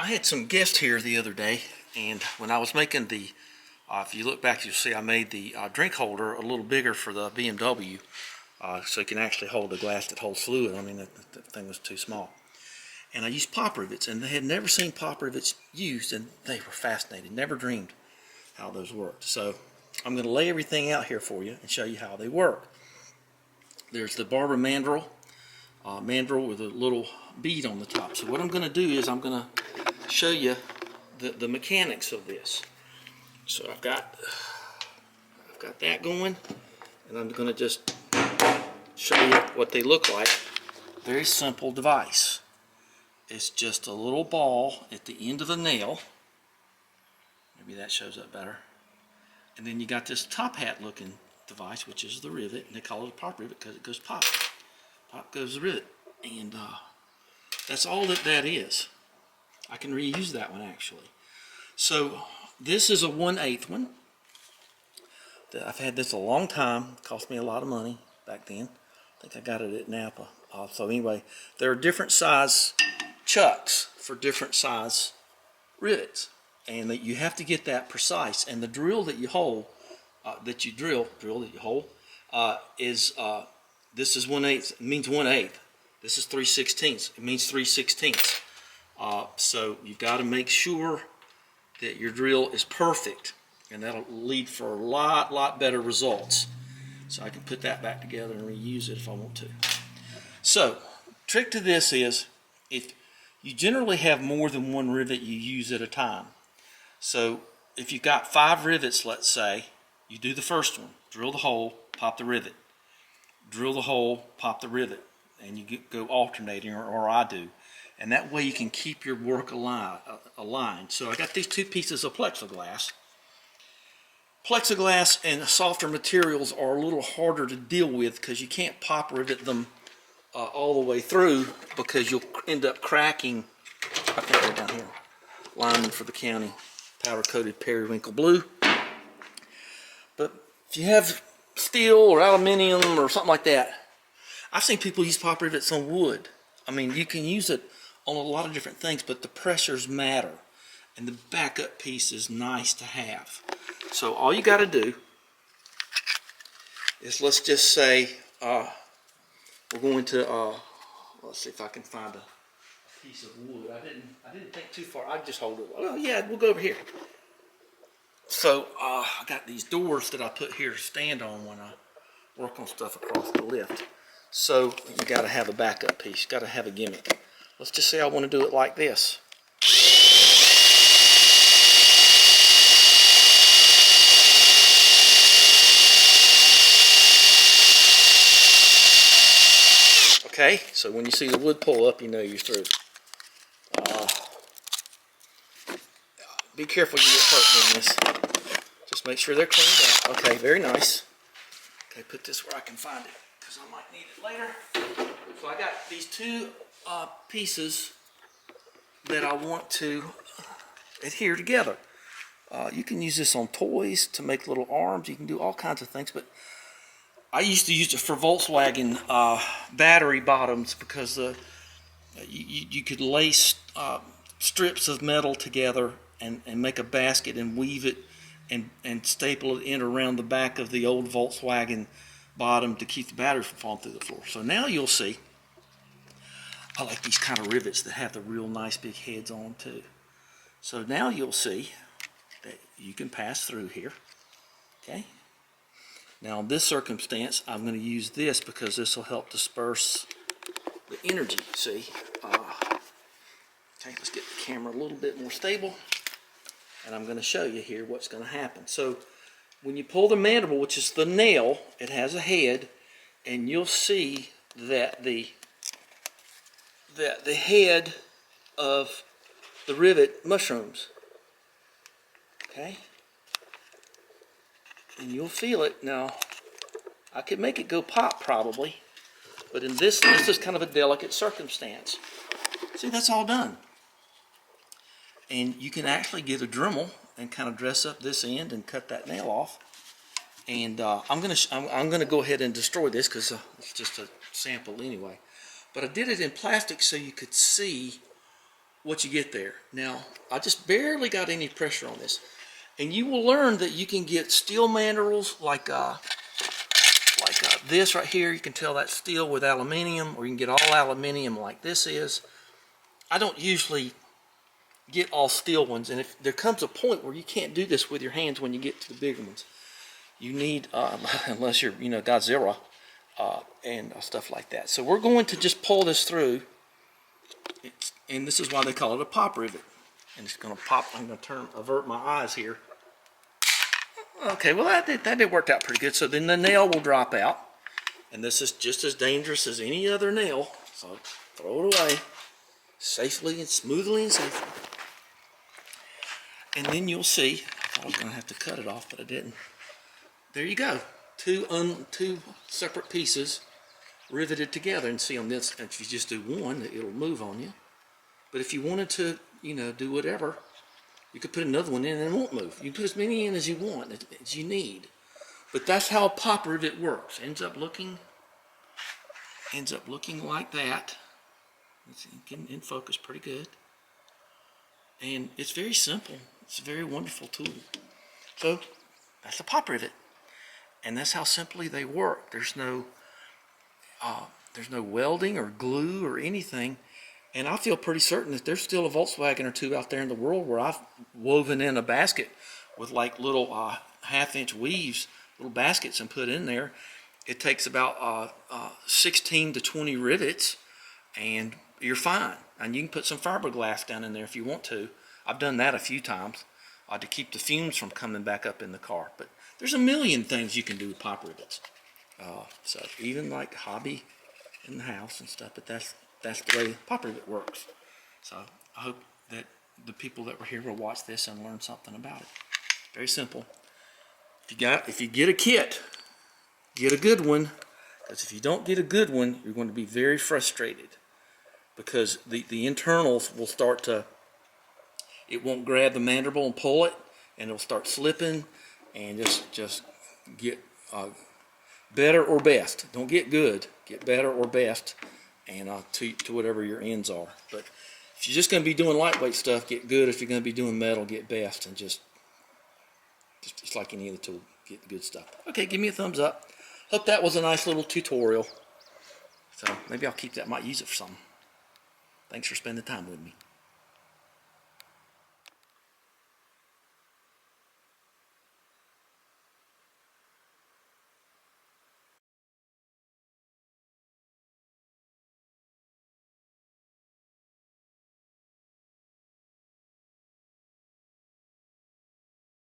I had some guests here the other day, and when I was making the, if you look back, you'll see I made the drink holder a little bigger for the BMW, so you can actually hold a glass that holds fluid. I mean, that thing was too small. And I used pop rivets, and they had never seen pop rivets used, and they were fascinated, never dreamed how those worked. So I'm going to lay everything out here for you and show you how they work. There's the barber mandrel with a little bead on the top. So what I'm going to do is I'm going to show you the mechanics of this. So I've got that going, and I'm going to just show you what they look like. Very simple device. It's just a little ball at the end of the nail. Maybe that shows up better. And then you got this top hat looking device, which is the rivet, and they call it a pop rivet because it goes pop. Pop goes the rivet, and that's all that is. I can reuse that one actually. So this is a 1/8 one. I've had this a long time. It cost me a lot of money back then. I think I got it at Napa. So anyway, there are different size chucks for different size rivets, and that you have to get that precise. And the drill that you hold, that you hold, is this is 1/8. It means 1/8. This is 3/16. It means 3/16. So you've got to make sure that your drill is perfect, and that'll lead for a lot better results. So I can put that back together and reuse it if I want to. So trick to this is, if you generally have more than one rivet you use at a time. So if you've got 5 rivets, let's say, you do the first one, drill the hole, pop the rivet, drill the hole, pop the rivet, and you go alternating, or I do. And that way you can keep your work aligned. So I got these 2 pieces of plexiglass. Plexiglass and softer materials are a little harder to deal with because you can't pop rivet them all the way through, because you'll end up cracking. I think they're down here. Lining for the county, powder coated periwinkle blue. But if you have steel or aluminium or something like that, I've seen people use pop rivets on wood. I mean, you can use it on a lot of different things, but the pressures matter, and the backup piece is nice to have. So all you got to do is, let's just say we're going to let's see if I can find a piece of wood. I didn't think too far. I just hold it. Oh yeah, we'll go over here. So I got these doors that I put here to stand on when I work on stuff across the lift. So you got to have a backup piece. You got to have a gimmick. Let's just say I want to do it like this. Okay, so when you see the wood pull up, you know you're through. Be careful you get hurt doing this. Just make sure they're cleaned out. Okay, very nice. Okay, put this where I can find it, because I might need it later. So I got these 2 pieces that I want to adhere together. You can use this on toys to make little arms. You can do all kinds of things, but I used to use it for Volkswagen battery bottoms, because you could lace strips of metal together and make a basket and weave it and staple it in around the back of the old Volkswagen bottom to keep the batteries from falling through the floor. So now you'll see, I like these kind of rivets that have the real nice big heads on too. So now you'll see that you can pass through here. Okay. Now in this circumstance, I'm going to use this because this will help disperse the energy. See? Okay, let's get the camera a little bit more stable, and I'm going to show you here what's going to happen. So when you pull the mandible, which is the nail, it has a head, and you'll see that the head of the rivet mushrooms. Okay? And you'll feel it. Now, I could make it go pop probably, but in this is kind of a delicate circumstance. See, that's all done. And you can actually get a Dremel and kind of dress up this end and cut that nail off. And I'm gonna go ahead and destroy this because it's just a sample anyway. But I did it in plastic so you could see what you get there. Now, I just barely got any pressure on this. And you will learn that you can get steel mandrels like this right here. You can tell that's steel with aluminium, or you can get all aluminium like this is. I don't usually get all steel ones, and if there comes a point where you can't do this with your hands when you get to the bigger ones, you need, unless you're, Godzilla, and stuff like that. So we're going to just pull this through, and this is why they call it a pop rivet. And it's going to pop. I'm going to avert my eyes here. Okay, well that did work out pretty good. So then the nail will drop out, and this is just as dangerous as any other nail. So throw it away safely and smoothly and safely. And then you'll see. I thought I was going to have to cut it off, but I didn't. There you go. Two separate pieces riveted together. And see on this, if you just do one, it'll move on you. But if you wanted to, do whatever, you could put another one in and it won't move. You can put as many in as you want, as you need. But that's how a pop rivet works. Ends up looking like that. It's in focus pretty good. And it's very simple. It's a very wonderful tool. So that's a pop rivet. And that's how simply they work. There's no welding or glue or anything. And I feel pretty certain that there's still a Volkswagen or two out there in the world where I've woven in a basket with like little half-inch weaves, little baskets, and put in there. It takes about 16 to 20 rivets, and you're fine. And you can put some fiberglass down in there if you want to. I've done that a few times to keep the fumes from coming back up in the car. But there's a million things you can do with pop rivets. So even like hobby in the house and stuff, but that's the way pop rivet works. So I hope that the people that were here will watch this and learn something about it. Very simple. If you get a kit, get a good one. Because if you don't get a good one, you're going to be very frustrated. Because the internals will start to, it won't grab the mandible and pull it, and it'll start slipping, and just get better or best. Don't get good, get better or best, and to whatever your ends are. But if you're just going to be doing lightweight stuff, get good. If you're going to be doing metal, get best, and just like any other tool, get the good stuff. Okay, give me a thumbs up. Hope that was a nice little tutorial. So maybe I'll keep that, might use it for something. Thanks for spending time with me.